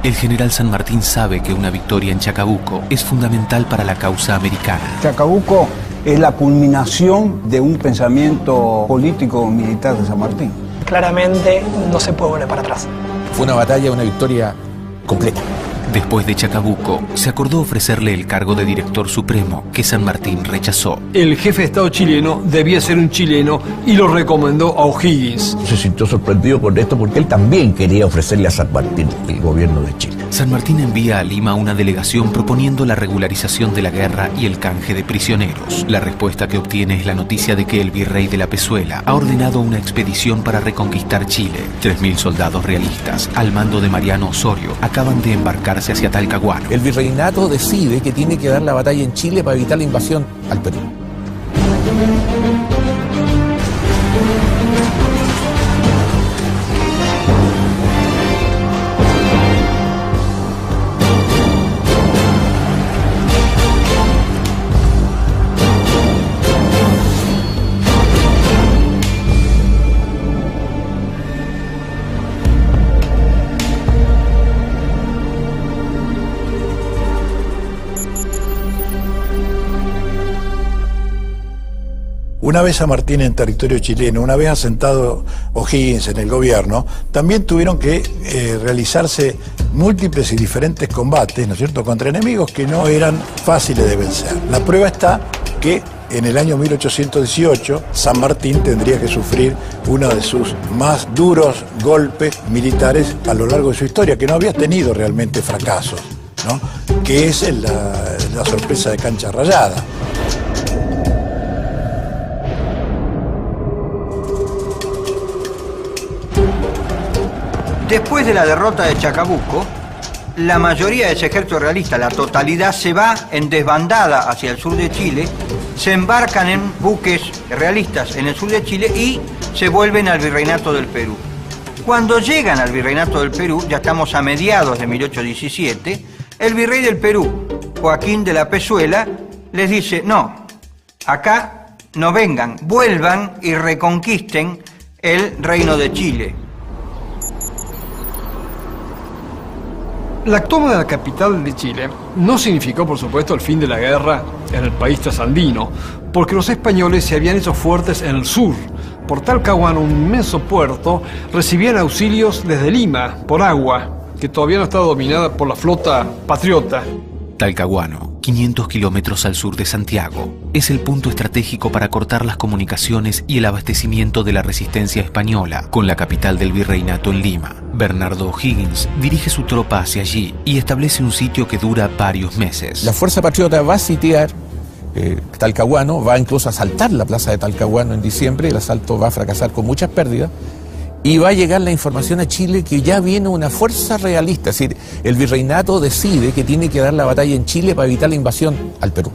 El general San Martín sabe que una victoria en Chacabuco es fundamental para la causa americana. Chacabuco es la culminación de un pensamiento político militar de San Martín. Claramente no se puede volver para atrás. Fue una batalla, una victoria completa. Después de Chacabuco, se acordó ofrecerle el cargo de director supremo, que San Martín rechazó. El jefe de Estado chileno debía ser un chileno y lo recomendó a O'Higgins. Se sintió sorprendido con esto porque él también quería ofrecerle a San Martín el gobierno de Chile. San Martín envía a Lima una delegación proponiendo la regularización de la guerra y el canje de prisioneros. La respuesta que obtiene es la noticia de que el virrey de la Pezuela ha ordenado una expedición para reconquistar Chile. 3.000 soldados realistas, al mando de Mariano Osorio, acaban de embarcarse hacia Talcahuano. El virreinato decide que tiene que dar la batalla en Chile para evitar la invasión al Perú. Una vez San Martín en territorio chileno, una vez asentado O'Higgins en el gobierno, también tuvieron que realizarse múltiples y diferentes combates, ¿no es cierto?, contra enemigos que no eran fáciles de vencer. La prueba está que en el año 1818 San Martín tendría que sufrir uno de sus más duros golpes militares a lo largo de su historia, que no había tenido realmente fracasos, ¿no?, que es la sorpresa de Cancha Rayada. Después de la derrota de Chacabuco, la mayoría de ese ejército realista, la totalidad, se va en desbandada hacia el sur de Chile, se embarcan en buques realistas en el sur de Chile y se vuelven al Virreinato del Perú. Cuando llegan al Virreinato del Perú, ya estamos a mediados de 1817, el virrey del Perú, Joaquín de la Pezuela, les dice: no, acá no vengan, vuelvan y reconquisten el reino de Chile. La toma de la capital de Chile no significó, por supuesto, el fin de la guerra en el país trasandino, porque los españoles se habían hecho fuertes en el sur. Por Talcahuano, un inmenso puerto, recibían auxilios desde Lima, por agua, que todavía no estaba dominada por la flota patriota. Talcahuano, 500 kilómetros al sur de Santiago, es el punto estratégico para cortar las comunicaciones y el abastecimiento de la resistencia española con la capital del virreinato en Lima. Bernardo O'Higgins dirige su tropa hacia allí y establece un sitio que dura varios meses. La fuerza patriota va a sitiar Talcahuano, va incluso a asaltar la plaza de Talcahuano en diciembre. El asalto va a fracasar con muchas pérdidas. Y va a llegar la información a Chile que ya viene una fuerza realista, es decir, el virreinato decide que tiene que dar la batalla en Chile para evitar la invasión al Perú.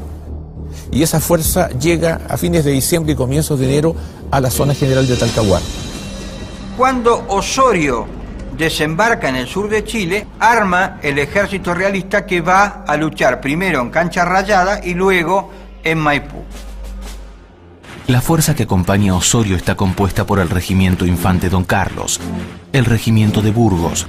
Y esa fuerza llega a fines de diciembre y comienzos de enero a la zona general de Talcahuano. Cuando Osorio desembarca en el sur de Chile, arma el ejército realista que va a luchar primero en Cancha Rayada y luego en Maipú. La fuerza que acompaña a Osorio está compuesta por el Regimiento Infante Don Carlos, el Regimiento de Burgos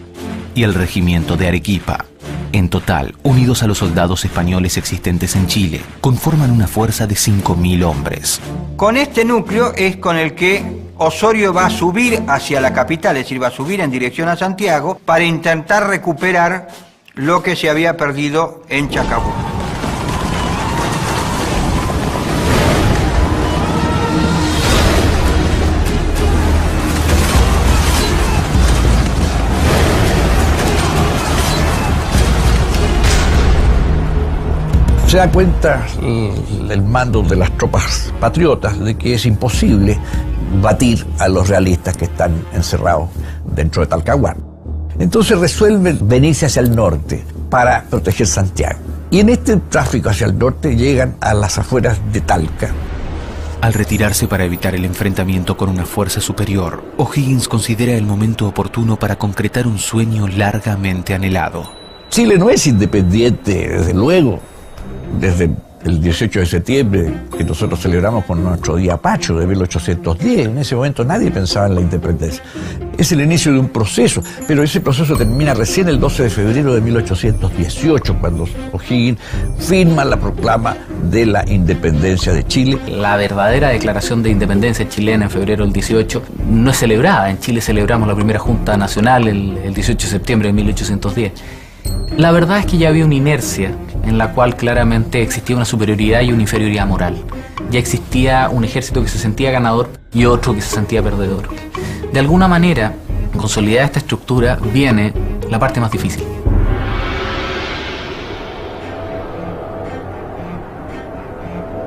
y el Regimiento de Arequipa. En total, unidos a los soldados españoles existentes en Chile, conforman una fuerza de 5.000 hombres. Con este núcleo es con el que Osorio va a subir hacia la capital, es decir, va a subir en dirección a Santiago para intentar recuperar lo que se había perdido en Chacabuco. Se da cuenta el mando de las tropas patriotas de que es imposible batir a los realistas que están encerrados dentro de Talcahuano. Entonces resuelven venirse hacia el norte para proteger Santiago. Y en este tráfico hacia el norte llegan a las afueras de Talca. Al retirarse para evitar el enfrentamiento con una fuerza superior, O'Higgins considera el momento oportuno para concretar un sueño largamente anhelado. Chile no es independiente, desde luego, desde el 18 de septiembre, que nosotros celebramos con nuestro Día Patrio de 1810. En ese momento nadie pensaba en la independencia. Es el inicio de un proceso, pero ese proceso termina recién el 12 de febrero de 1818, cuando O'Higgins firma la proclama de la independencia de Chile. La verdadera declaración de independencia chilena en febrero del 18 no es celebrada. En Chile celebramos la primera Junta Nacional el 18 de septiembre de 1810. La verdad es que ya había una inercia en la cual claramente existía una superioridad y una inferioridad moral. Ya existía un ejército que se sentía ganador y otro que se sentía perdedor. De alguna manera, consolidada esta estructura, viene la parte más difícil.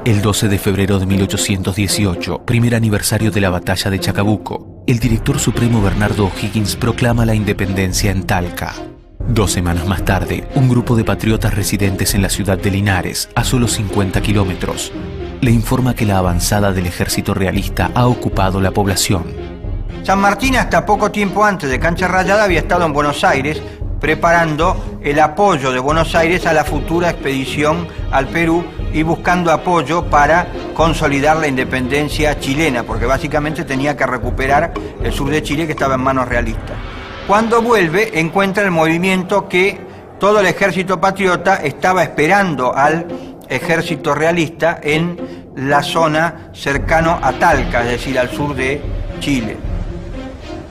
El 12 de febrero de 1818, primer aniversario de la batalla de Chacabuco, el director supremo Bernardo O'Higgins proclama la independencia en Talca. 2 semanas más tarde, un grupo de patriotas residentes en la ciudad de Linares, a solo 50 kilómetros, le informa que la avanzada del ejército realista ha ocupado la población. San Martín, hasta poco tiempo antes de Cancha Rayada, había estado en Buenos Aires preparando el apoyo de Buenos Aires a la futura expedición al Perú y buscando apoyo para consolidar la independencia chilena, porque básicamente tenía que recuperar el sur de Chile que estaba en manos realistas. Cuando vuelve, encuentra el movimiento que todo el ejército patriota estaba esperando al ejército realista en la zona cercano a Talca, es decir, al sur de Chile.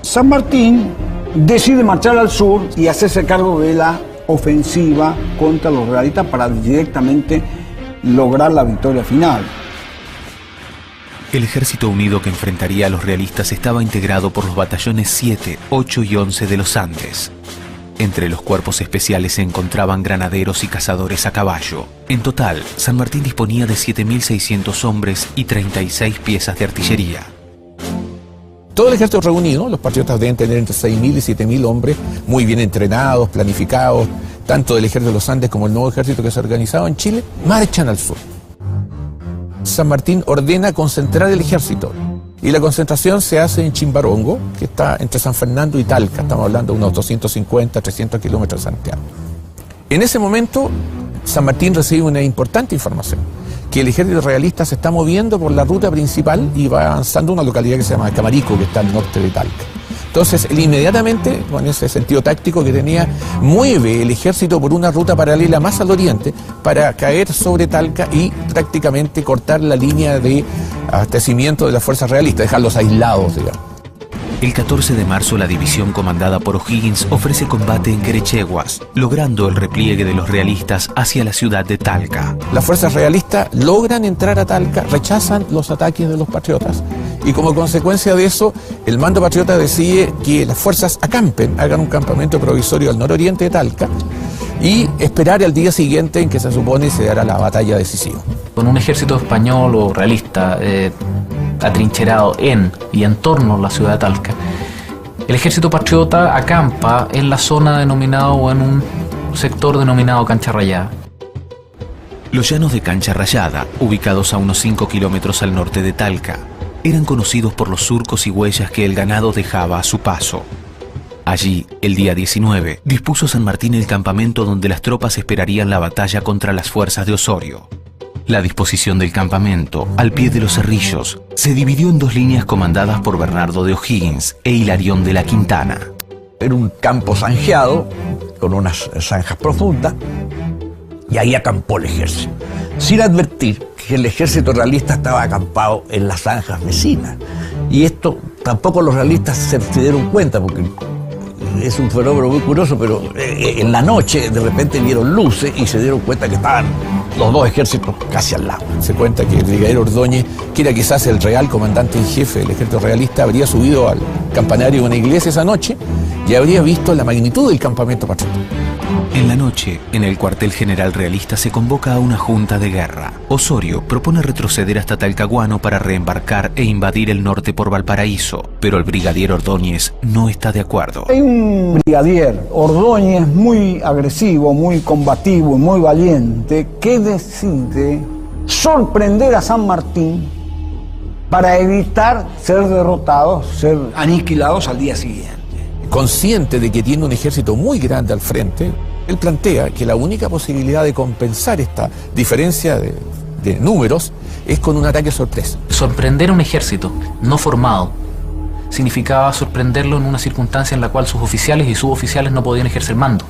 San Martín decide marchar al sur y hacerse cargo de la ofensiva contra los realistas para directamente lograr la victoria final. El ejército unido que enfrentaría a los realistas estaba integrado por los batallones 7, 8 y 11 de los Andes. Entre los cuerpos especiales se encontraban granaderos y cazadores a caballo. En total, San Martín disponía de 7.600 hombres y 36 piezas de artillería. Todo el ejército reunido, los patriotas deben tener entre 6.000 y 7.000 hombres, muy bien entrenados, planificados, tanto del ejército de los Andes como el nuevo ejército que se ha organizado en Chile, marchan al sur. San Martín ordena concentrar el ejército y la concentración se hace en Chimbarongo, que está entre San Fernando y Talca, estamos hablando de unos 250, 300 kilómetros de Santiago. En ese momento, San Martín recibe una importante información, que el ejército realista se está moviendo por la ruta principal y va avanzando a una localidad que se llama Camarico, que está al norte de Talca. Entonces, él inmediatamente, con ese sentido táctico que tenía, mueve el ejército por una ruta paralela más al oriente para caer sobre Talca y prácticamente cortar la línea de abastecimiento de las fuerzas realistas, dejarlos aislados, digamos. El 14 de marzo, la división comandada por O'Higgins ofrece combate en Querecheguas, logrando el repliegue de los realistas hacia la ciudad de Talca. Las fuerzas realistas logran entrar a Talca, rechazan los ataques de los patriotas y como consecuencia de eso, el mando patriota decide que las fuerzas acampen, hagan un campamento provisorio al nororiente de Talca y esperar al día siguiente en que se supone se dará la batalla decisiva. Con un ejército español o realista atrincherado en y en torno a la ciudad de Talca, el ejército patriota acampa en la zona denominada o en un sector denominado Cancha Rayada. Los llanos de Cancha Rayada, ubicados a unos 5 kilómetros al norte de Talca, eran conocidos por los surcos y huellas que el ganado dejaba a su paso. Allí, el día 19, dispuso San Martín el campamento donde las tropas esperarían la batalla contra las fuerzas de Osorio. La disposición del campamento, al pie de los Cerrillos, se dividió en 2 líneas comandadas por Bernardo de O'Higgins e Hilarión de la Quintana. Era un campo zanjeado, con unas zanjas profundas, y ahí acampó el ejército, sin advertir que el ejército realista estaba acampado en las zanjas vecinas. Y esto tampoco los realistas se dieron cuenta, porque es un fenómeno muy curioso, pero en la noche de repente vieron luces y se dieron cuenta que estaban los 2 ejércitos casi al lado. Se cuenta que el brigadier Ordóñez, que era quizás el real comandante en jefe del ejército realista, habría subido al campanario de una iglesia esa noche y habría visto la magnitud del campamento patriota. En la noche, en el cuartel general realista se convoca a una junta de guerra. Osorio propone retroceder hasta Talcahuano para reembarcar e invadir el norte por Valparaíso, pero el brigadier Ordóñez no está de acuerdo. Hay un brigadier, Ordóñez, muy agresivo, muy combativo y muy valiente, que decide sorprender a San Martín para evitar ser derrotados, ser aniquilados al día siguiente. Consciente de que tiene un ejército muy grande al frente, él plantea que la única posibilidad de compensar esta diferencia de de números, es con un ataque sorpresa. Sorprender a un ejército no formado significaba sorprenderlo en una circunstancia en la cual sus oficiales y suboficiales no podían ejercer mando.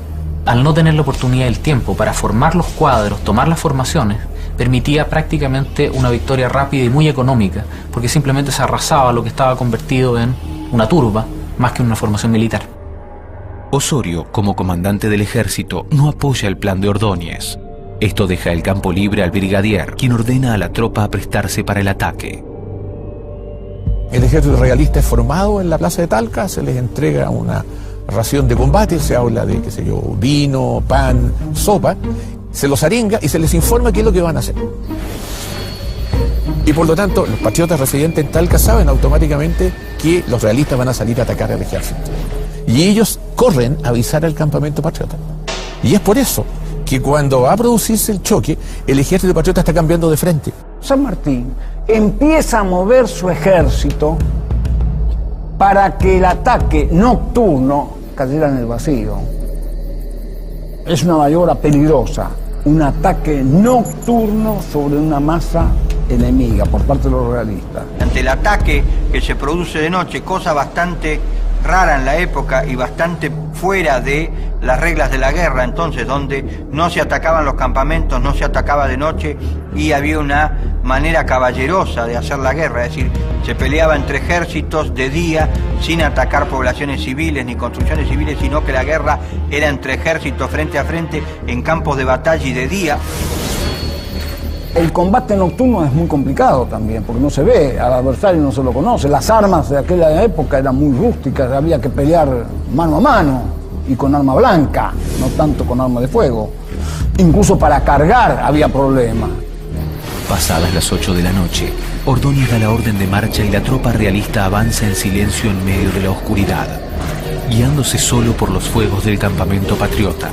Al no tener la oportunidad y el tiempo para formar los cuadros, tomar las formaciones, permitía prácticamente una victoria rápida y muy económica, porque simplemente se arrasaba lo que estaba convertido en una turba, más que en una formación militar. Osorio, como comandante del ejército, no apoya el plan de Ordóñez. Esto deja el campo libre al brigadier, quien ordena a la tropa a prestarse para el ataque. El ejército realista es formado en la plaza de Talca, se les entrega una ración de combate, se habla de, qué sé yo, vino, pan, sopa, se los arenga y se les informa qué es lo que van a hacer. Y por lo tanto, los patriotas residentes en Talca saben automáticamente que los realistas van a salir a atacar al ejército. Y ellos corren a avisar al campamento patriota. Y es por eso que cuando va a producirse el choque, el ejército patriota está cambiando de frente. San Martín empieza a mover su ejército para que el ataque nocturno cayera en el vacío. Es una maniobra peligrosa, un ataque nocturno sobre una masa enemiga por parte de los realistas. Ante el ataque que se produce de noche, cosa bastante rara en la época y bastante fuera de las reglas de la guerra, entonces, donde no se atacaban los campamentos, no se atacaba de noche y había una manera caballerosa de hacer la guerra, es decir, se peleaba entre ejércitos de día sin atacar poblaciones civiles ni construcciones civiles, sino que la guerra era entre ejércitos frente a frente en campos de batalla y de día. El combate nocturno es muy complicado también, porque no se ve, al adversario no se lo conoce. Las armas de aquella época eran muy rústicas, había que pelear mano a mano y con arma blanca, no tanto con arma de fuego. Incluso para cargar había problemas. Pasadas las 8 de la noche, Ordóñez da la orden de marcha y la tropa realista avanza en silencio en medio de la oscuridad, guiándose solo por los fuegos del campamento patriota.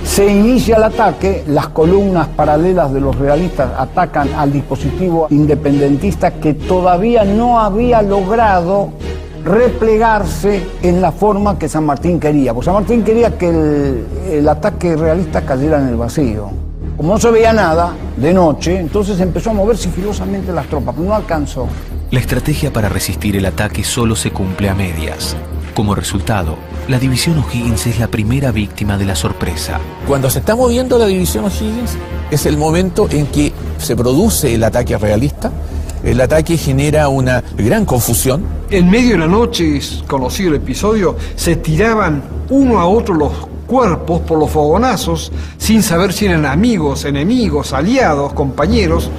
Se inicia el ataque, las columnas paralelas de los realistas atacan al dispositivo independentista que todavía no había logrado replegarse en la forma que San Martín quería. Porque San Martín quería que el ataque realista cayera en el vacío. Como no se veía nada de noche, entonces empezó a mover sigilosamente las tropas, pero no alcanzó. La estrategia para resistir el ataque solo se cumple a medias. Como resultado, la división O'Higgins es la primera víctima de la sorpresa. Cuando se está moviendo la división O'Higgins es el momento en que se produce el ataque realista. El ataque genera una gran confusión. En medio de la noche, es conocido el episodio, se tiraban uno a otro los cuerpos por los fogonazos sin saber si eran amigos, enemigos, aliados, compañeros.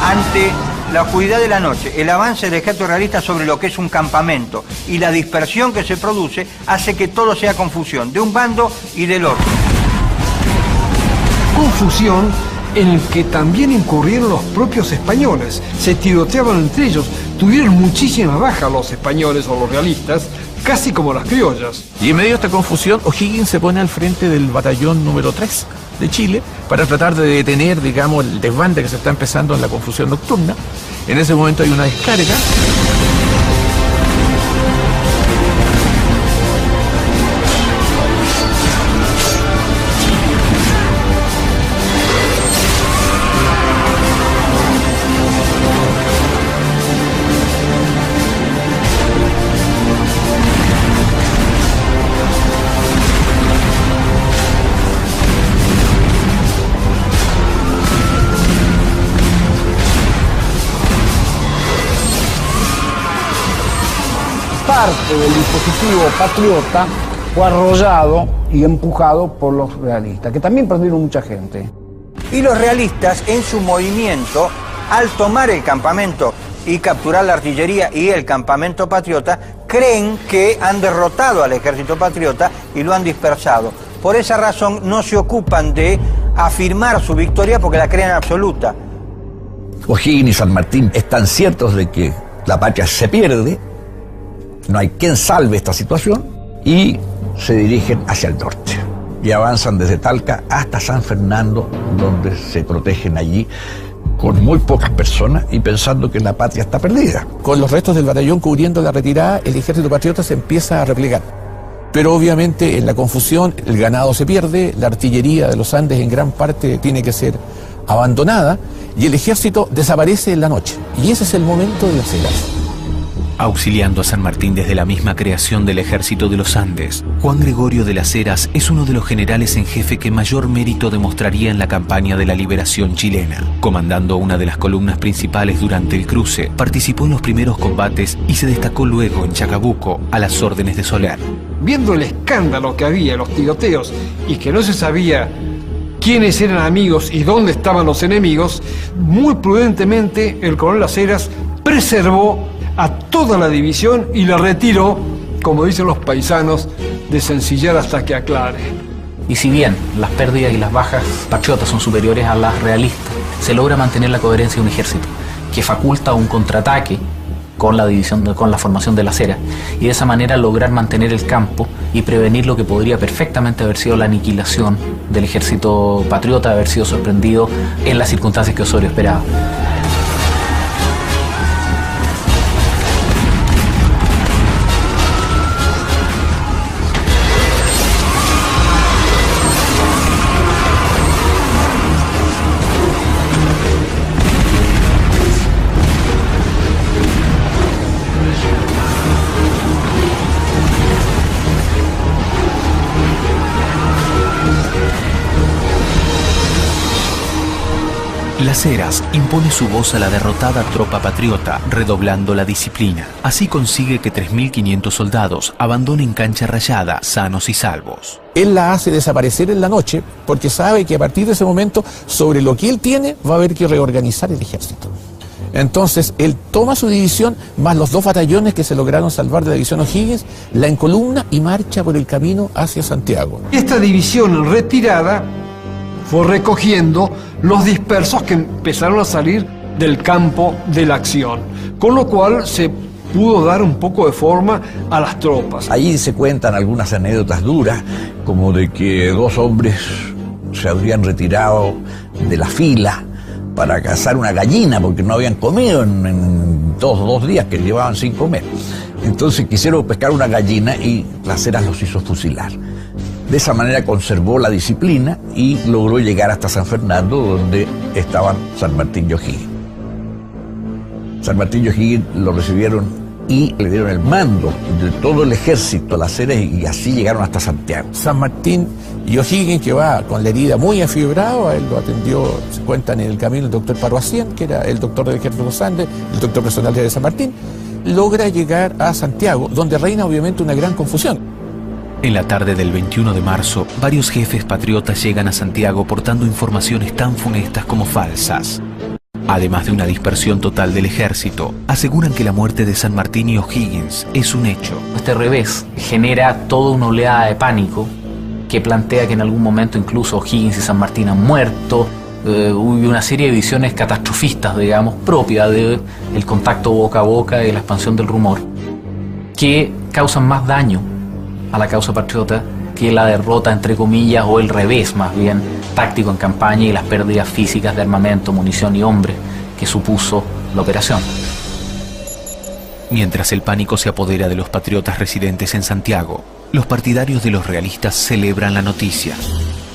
Ante la oscuridad de la noche, el avance del ejército realista sobre lo que es un campamento y la dispersión que se produce hace que todo sea confusión, de un bando y del otro. Confusión en el que también incurrieron los propios españoles. Se tiroteaban entre ellos, tuvieron muchísimas bajas los españoles o los realistas, casi como las criollas. Y en medio de esta confusión, O'Higgins se pone al frente del batallón número 3 de Chile para tratar de detener, digamos, el desbande que se está empezando en la confusión nocturna. En ese momento hay una descarga. Parte del dispositivo patriota fue arrollado y empujado por los realistas, que también perdieron mucha gente. Y los realistas, en su movimiento, al tomar el campamento y capturar la artillería y el campamento patriota, creen que han derrotado al ejército patriota y lo han dispersado. Por esa razón no se ocupan de afirmar su victoria porque la creen absoluta. O'Higgins y San Martín están ciertos de que La patria se pierde, no hay quien salve esta situación y se dirigen hacia el norte. Y avanzan desde Talca hasta San Fernando, donde se protegen allí con muy pocas personas y pensando que la patria está perdida. Con los restos del batallón cubriendo la retirada, el ejército patriota se empieza a replegar. Pero obviamente en la confusión el ganado se pierde, la artillería de los Andes en gran parte tiene que ser abandonada y el ejército desaparece en la noche. Y ese es el momento de las Heras. Auxiliando a San Martín desde la misma creación del Ejército de los Andes, Juan Gregorio de las Heras es uno de los generales en jefe que mayor mérito demostraría en la campaña de la liberación chilena. Comandando una de las columnas principales durante el cruce, participó en los primeros combates y se destacó luego en Chacabuco a las órdenes de Soler. Viendo el escándalo que había, los tiroteos, y que no se sabía quiénes eran amigos y dónde estaban los enemigos, muy prudentemente el coronel Las Heras preservó a toda la división y la retiró, como dicen los paisanos, de sencillar hasta que aclare. Y si bien las pérdidas y las bajas patriotas son superiores a las realistas, se logra mantener la coherencia de un ejército que faculta un contraataque con la división, con la formación de Las Heras, y de esa manera lograr mantener el campo y prevenir lo que podría perfectamente haber sido la aniquilación del ejército patriota, haber sido sorprendido en las circunstancias que Osorio esperaba. Las Heras impone su voz a la derrotada tropa patriota, redoblando la disciplina. Así consigue que 3.500 soldados abandonen Cancha Rayada, sanos y salvos. Él la hace desaparecer en la noche porque sabe que a partir de ese momento, sobre lo que él tiene, va a haber que reorganizar el ejército. Entonces, él toma su división, más los 2 batallones que se lograron salvar de la división O'Higgins, la encolumna y marcha por el camino hacia Santiago. Esta división en retirada fue recogiendo los dispersos que empezaron a salir del campo de la acción, con lo cual se pudo dar un poco de forma a las tropas. Allí se cuentan algunas anécdotas duras, como de que 2 hombres se habrían retirado de la fila para cazar una gallina porque no habían comido en 2 días que llevaban sin comer. Entonces quisieron pescar una gallina y Las Heras los hizo fusilar. De esa manera conservó la disciplina y logró llegar hasta San Fernando, donde estaban San Martín y O'Higgins. San Martín y O'Higgins lo recibieron y le dieron el mando de todo el ejército a Las Heras y así llegaron hasta Santiago. San Martín y O'Higgins, que va con la herida muy afibrado, a él lo atendió, se cuentan en el camino, el doctor Parroacien, que era el doctor del ejército de los Andes, el doctor personal de San Martín, logra llegar a Santiago, donde reina obviamente una gran confusión. En la tarde del 21 de marzo, varios jefes patriotas llegan a Santiago portando informaciones tan funestas como falsas. Además de una dispersión total del ejército, aseguran que la muerte de San Martín y O'Higgins es un hecho. Este revés genera toda una oleada de pánico que plantea que en algún momento incluso O'Higgins y San Martín han muerto. Hubo una serie de visiones catastrofistas, digamos, propias del contacto boca a boca y la expansión del rumor, que causan más daño a la causa patriota que la derrota, entre comillas, o el revés, más bien, táctico en campaña y las pérdidas físicas de armamento, munición y hombres que supuso la operación. Mientras el pánico se apodera de los patriotas residentes en Santiago, los partidarios de los realistas celebran la noticia.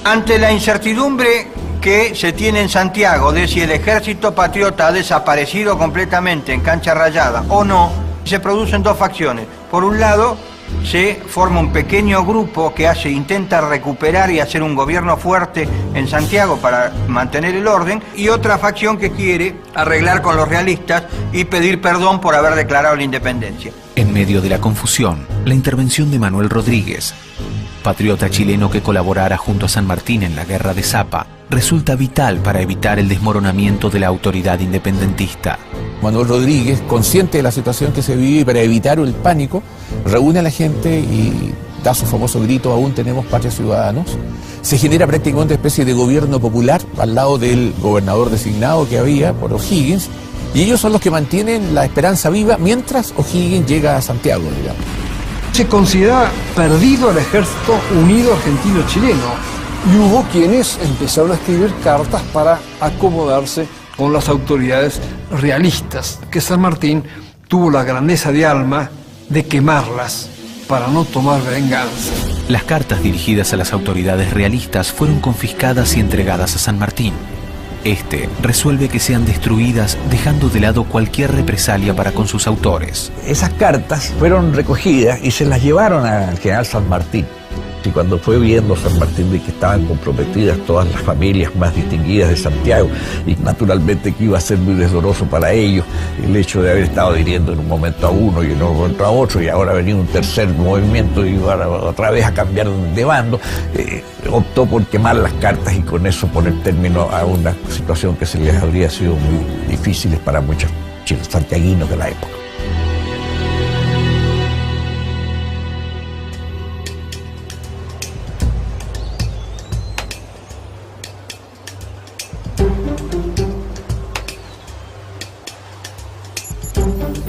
Ante la incertidumbre que se tiene en Santiago de si el ejército patriota ha desaparecido completamente en Cancha Rayada o no, se producen 2 facciones. Por un lado, se forma un pequeño grupo que intenta recuperar y hacer un gobierno fuerte en Santiago para mantener el orden, y otra facción que quiere arreglar con los realistas y pedir perdón por haber declarado la independencia. En medio de la confusión, la intervención de Manuel Rodríguez, patriota chileno que colaborara junto a San Martín en la Guerra de Zapa, resulta vital para evitar el desmoronamiento de la autoridad independentista. Manuel Rodríguez, consciente de la situación que se vive y para evitar el pánico, reúne a la gente y da su famoso grito: aún tenemos patria, ciudadanos. Se genera prácticamente una especie de gobierno popular al lado del gobernador designado que había por O'Higgins, Y ellos son los que mantienen la esperanza viva mientras O'Higgins llega a Santiago, digamos. Se considera perdido el Ejército Unido Argentino-Chileno y hubo quienes empezaron a escribir cartas para acomodarse con las autoridades realistas, que San Martín tuvo la grandeza de alma de quemarlas para no tomar venganza. Las cartas dirigidas a las autoridades realistas fueron confiscadas y entregadas a San Martín. Este resuelve que sean destruidas, dejando de lado cualquier represalia para con sus autores. Esas cartas fueron recogidas y se las llevaron al general San Martín. Y cuando fue viendo San Martín de que estaban comprometidas todas las familias más distinguidas de Santiago, y naturalmente que iba a ser muy doloroso para ellos el hecho de haber estado dirigiendo en un momento a uno y en otro momento a otro, y ahora venía un tercer movimiento y iba otra vez a cambiar de bando, optó por quemar las cartas y con eso poner término a una situación que se les habría sido muy difícil para muchos santiaguinos de la época.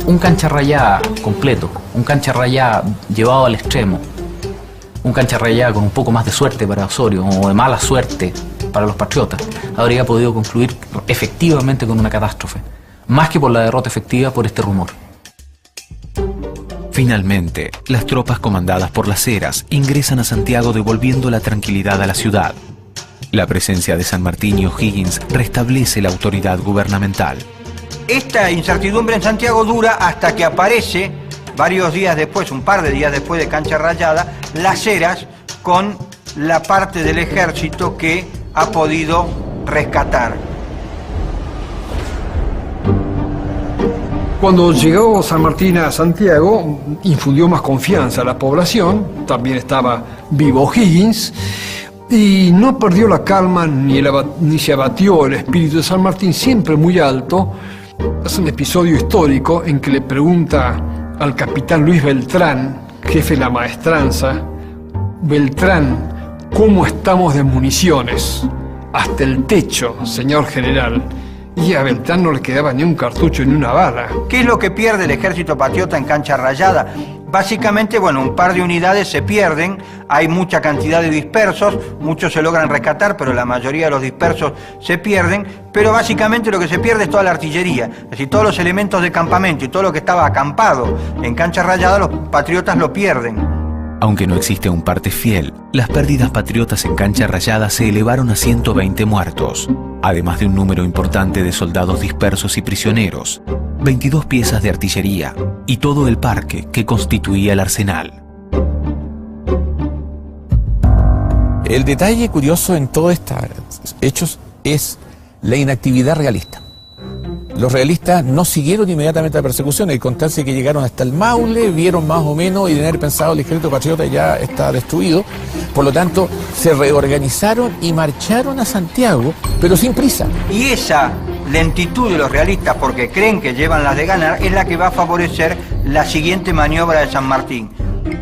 Un cancha rayada completo, un cancha rayada llevado al extremo, un cancha rayada con un poco más de suerte para Osorio o de mala suerte para los patriotas, habría podido concluir efectivamente con una catástrofe, más que por la derrota efectiva por este rumor. Finalmente, las tropas comandadas por las Heras ingresan a Santiago devolviendo la tranquilidad a la ciudad. La presencia de San Martín y O'Higgins restablece la autoridad gubernamental. Esta incertidumbre en Santiago dura hasta que aparece, varios días después, un par de días después de Cancha Rayada, las Heras con la parte del ejército que ha podido rescatar. Cuando llegó San Martín a Santiago, infundió más confianza a la población, también estaba vivo O'Higgins, y no perdió la calma ni se abatió el espíritu de San Martín, siempre muy alto. Es un episodio histórico en que le pregunta al capitán Luis Beltrán, jefe de la maestranza: Beltrán, ¿cómo estamos de municiones? Hasta el techo, señor general. Y a Beltrán no le quedaba ni un cartucho ni una bala. ¿Qué es lo que pierde el ejército patriota en Cancha Rayada? Básicamente, bueno, un par de unidades se pierden, hay mucha cantidad de dispersos, muchos se logran rescatar, pero la mayoría de los dispersos se pierden, pero básicamente lo que se pierde es toda la artillería, es decir, todos los elementos de campamento y todo lo que estaba acampado en Cancha Rayada, los patriotas lo pierden. Aunque no existe un parte fiel, las pérdidas patriotas en Cancha Rayada se elevaron a 120 muertos, además de un número importante de soldados dispersos y prisioneros, 22 piezas de artillería y todo el parque que constituía el arsenal. El detalle curioso en todos estos hechos es la inactividad realista. Los realistas no siguieron inmediatamente la persecución, hay constancia que llegaron hasta el Maule, vieron más o menos y de haber pensado el ejército patriota ya está destruido. Por lo tanto, se reorganizaron y marcharon a Santiago, pero sin prisa. Y esa lentitud de los realistas, porque creen que llevan las de ganar, es la que va a favorecer la siguiente maniobra de San Martín,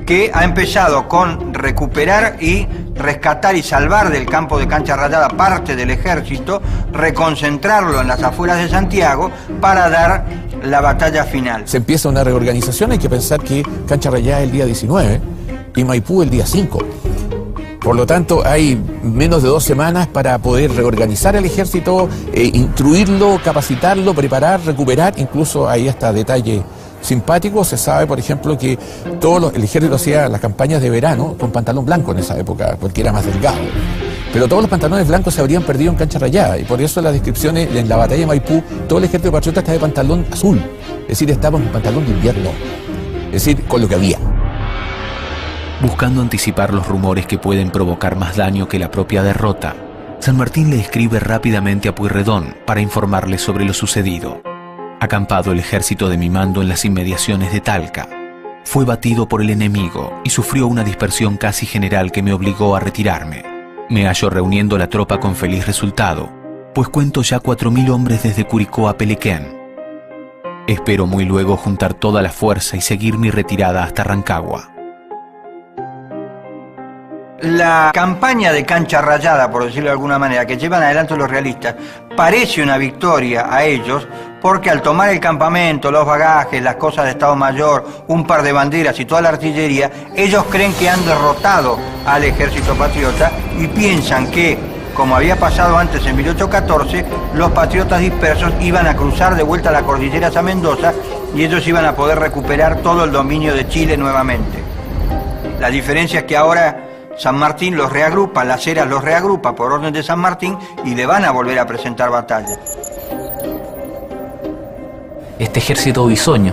que ha empezado con recuperar y rescatar y salvar del campo de Cancha Rayada parte del ejército, reconcentrarlo en las afueras de Santiago para dar la batalla final. Se empieza una reorganización, hay que pensar que Cancha Rayada es el día 19 y Maipú el día 5. Por lo tanto, hay menos de 2 semanas para poder reorganizar el ejército, instruirlo, capacitarlo, preparar, recuperar. Incluso hay hasta detalle simpático. Se sabe, por ejemplo, que el ejército hacía las campañas de verano con pantalón blanco en esa época, porque era más delgado. Pero todos los pantalones blancos se habrían perdido en Cancha Rayada, y por eso las descripciones en la batalla de Maipú, todo el ejército patriota está de pantalón azul, es decir, estaba en pantalón de invierno, es decir, con lo que había. Buscando anticipar los rumores que pueden provocar más daño que la propia derrota, San Martín le escribe rápidamente a Pueyrredón para informarle sobre lo sucedido. Acampado el ejército de mi mando en las inmediaciones de Talca, fue batido por el enemigo y sufrió una dispersión casi general que me obligó a retirarme. Me hallo reuniendo la tropa con feliz resultado, pues cuento ya 4.000 hombres desde Curicó a Pelequén. Espero muy luego juntar toda la fuerza y seguir mi retirada hasta Rancagua. La campaña de cancha rayada, por decirlo de alguna manera, que llevan adelante los realistas, parece una victoria a ellos, porque al tomar el campamento, los bagajes, las cosas de Estado Mayor, un par de banderas y toda la artillería, ellos creen que han derrotado al ejército patriota y piensan que, como había pasado antes en 1814, los patriotas dispersos iban a cruzar de vuelta a la cordillera San Mendoza y ellos iban a poder recuperar todo el dominio de Chile nuevamente. La diferencia es que ahora San Martín los reagrupa, Las Heras los reagrupa por orden de San Martín y le van a volver a presentar batalla. Este ejército bisoño,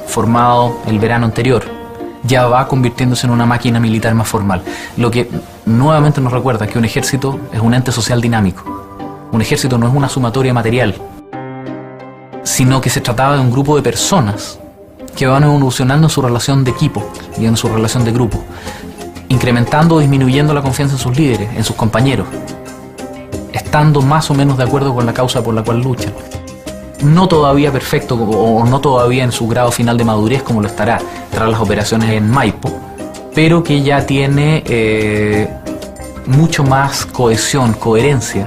formado el verano anterior, ya va convirtiéndose en una máquina militar más formal. Lo que nuevamente nos recuerda que un ejército es un ente social dinámico. Un ejército no es una sumatoria material, sino que se trataba de un grupo de personas que van evolucionando en su relación de equipo y en su relación de grupo, incrementando o disminuyendo la confianza en sus líderes, en sus compañeros, estando más o menos de acuerdo con la causa por la cual luchan. No todavía perfecto o no todavía en su grado final de madurez como lo estará tras las operaciones en Maipo, pero que ya tiene mucho más cohesión, coherencia,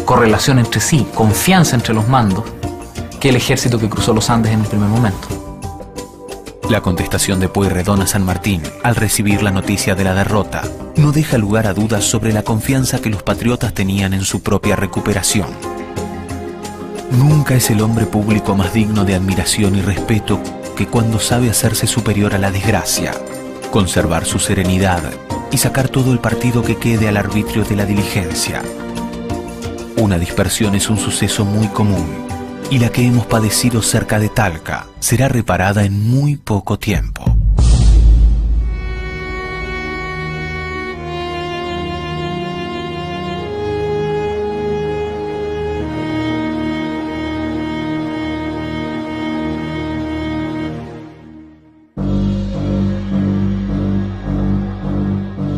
correlación entre sí, confianza entre los mandos, que el ejército que cruzó los Andes en un primer momento. La contestación de Pueyrredón a San Martín, al recibir la noticia de la derrota, no deja lugar a dudas sobre la confianza que los patriotas tenían en su propia recuperación. Nunca es el hombre público más digno de admiración y respeto que cuando sabe hacerse superior a la desgracia, conservar su serenidad y sacar todo el partido que quede al arbitrio de la diligencia. Una dispersión es un suceso muy común, y la que hemos padecido cerca de Talca será reparada en muy poco tiempo.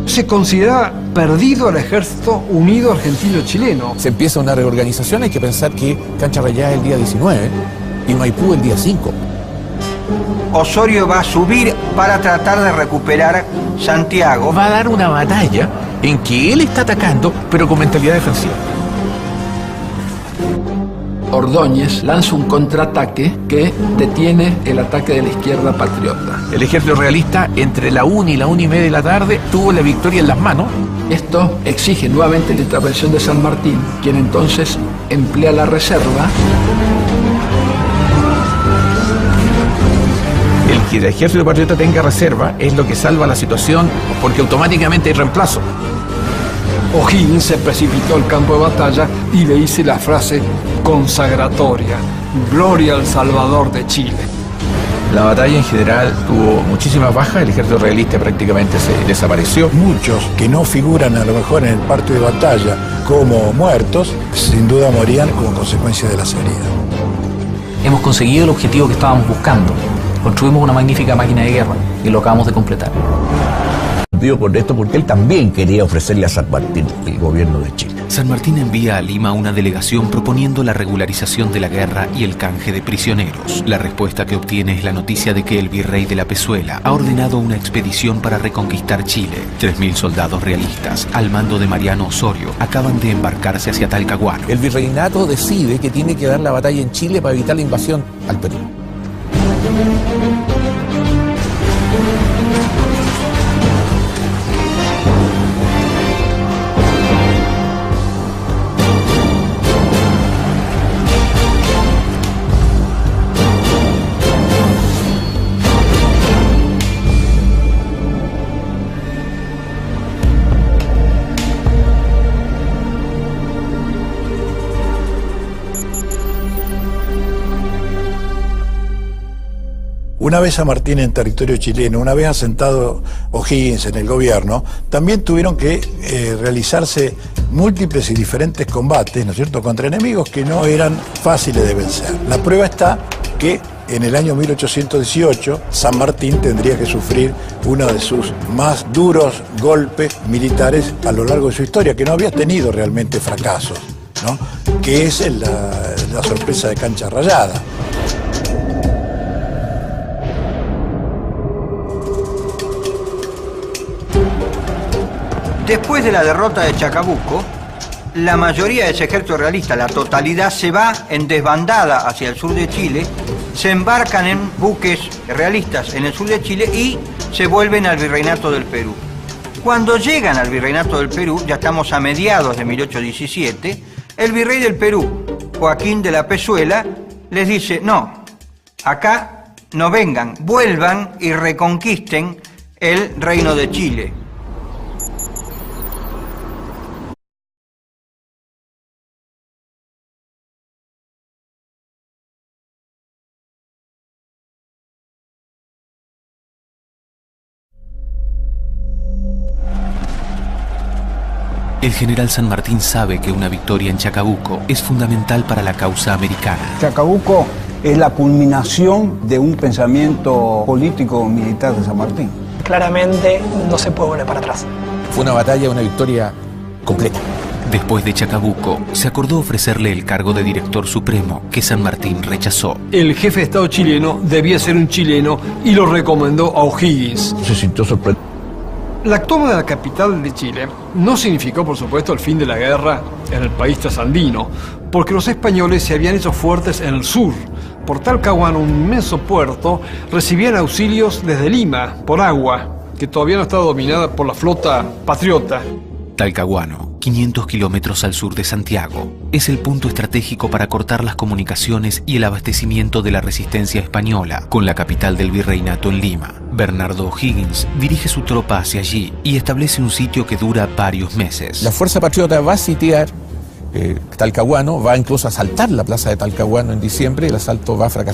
Se considera perdido el ejército unido argentino-chileno. Se empieza una reorganización, hay que pensar que Cancha Rayada es el día 19 y Maipú el día 5. Osorio va a subir para tratar de recuperar Santiago. Va a dar una batalla en que él está atacando, pero con mentalidad defensiva. Ordóñez lanza un contraataque que detiene el ataque de la izquierda patriota. El ejército realista, entre la 1 y la 1:30 de la tarde, tuvo la victoria en las manos. Esto exige nuevamente la intervención de San Martín, quien entonces emplea la reserva. El que el ejército patriota tenga reserva es lo que salva la situación, porque automáticamente hay reemplazo. O'Higgins se precipitó al campo de batalla y le hice la frase consagratoria: Gloria al Salvador de Chile. La batalla en general tuvo muchísimas bajas, el ejército realista prácticamente se desapareció. Muchos que no figuran a lo mejor en el parte de batalla como muertos, sin duda morían como consecuencia de las heridas. Hemos conseguido el objetivo que estábamos buscando. Construimos una magnífica máquina de guerra y lo acabamos de completar. Con esto porque él también quería ofrecerle a San Martín el gobierno de Chile. San Martín envía a Lima una delegación proponiendo la regularización de la guerra y el canje de prisioneros. La respuesta que obtiene es la noticia de que el virrey de la Pezuela ha ordenado una expedición para reconquistar Chile. 3.000 soldados realistas, al mando de Mariano Osorio, acaban de embarcarse hacia Talcahuano. El virreinato decide que tiene que dar la batalla en Chile para evitar la invasión al Perú. Una vez San Martín en territorio chileno, una vez asentado O'Higgins en el gobierno, también tuvieron que realizarse múltiples y diferentes combates, ¿no es cierto?, contra enemigos que no eran fáciles de vencer. La prueba está que en el año 1818 San Martín tendría que sufrir uno de sus más duros golpes militares a lo largo de su historia, que no había tenido realmente fracasos, ¿no?, que es la sorpresa de Cancha Rayada. Después de la derrota de Chacabuco, la mayoría de ese ejército realista, la totalidad, se va en desbandada hacia el sur de Chile, se embarcan en buques realistas en el sur de Chile y se vuelven al Virreinato del Perú. Cuando llegan al Virreinato del Perú, ya estamos a mediados de 1817, el virrey del Perú, Joaquín de la Pezuela, les dice: no, acá no vengan, vuelvan y reconquisten el Reino de Chile. El general San Martín sabe que una victoria en Chacabuco es fundamental para la causa americana. Chacabuco es la culminación de un pensamiento político-militar de San Martín. Claramente no se puede volver para atrás. Fue una batalla, una victoria completa. Después de Chacabuco, se acordó ofrecerle el cargo de director supremo, que San Martín rechazó. El jefe de Estado chileno debía ser un chileno y lo recomendó a O'Higgins. Se sintió sorprendido. La toma de la capital de Chile no significó, por supuesto, el fin de la guerra en el país trasandino, porque los españoles se habían hecho fuertes en el sur. Por Talcahuano, un inmenso puerto, recibían auxilios desde Lima, por agua, que todavía no estaba dominada por la flota patriota. Talcahuano, 500 kilómetros al sur de Santiago, es el punto estratégico para cortar las comunicaciones y el abastecimiento de la resistencia española con la capital del virreinato en Lima. Bernardo O'Higgins dirige su tropa hacia allí y establece un sitio que dura varios meses. La fuerza patriota va a sitiar Talcahuano, va incluso a asaltar la plaza de Talcahuano en diciembre, el asalto va a fracasar.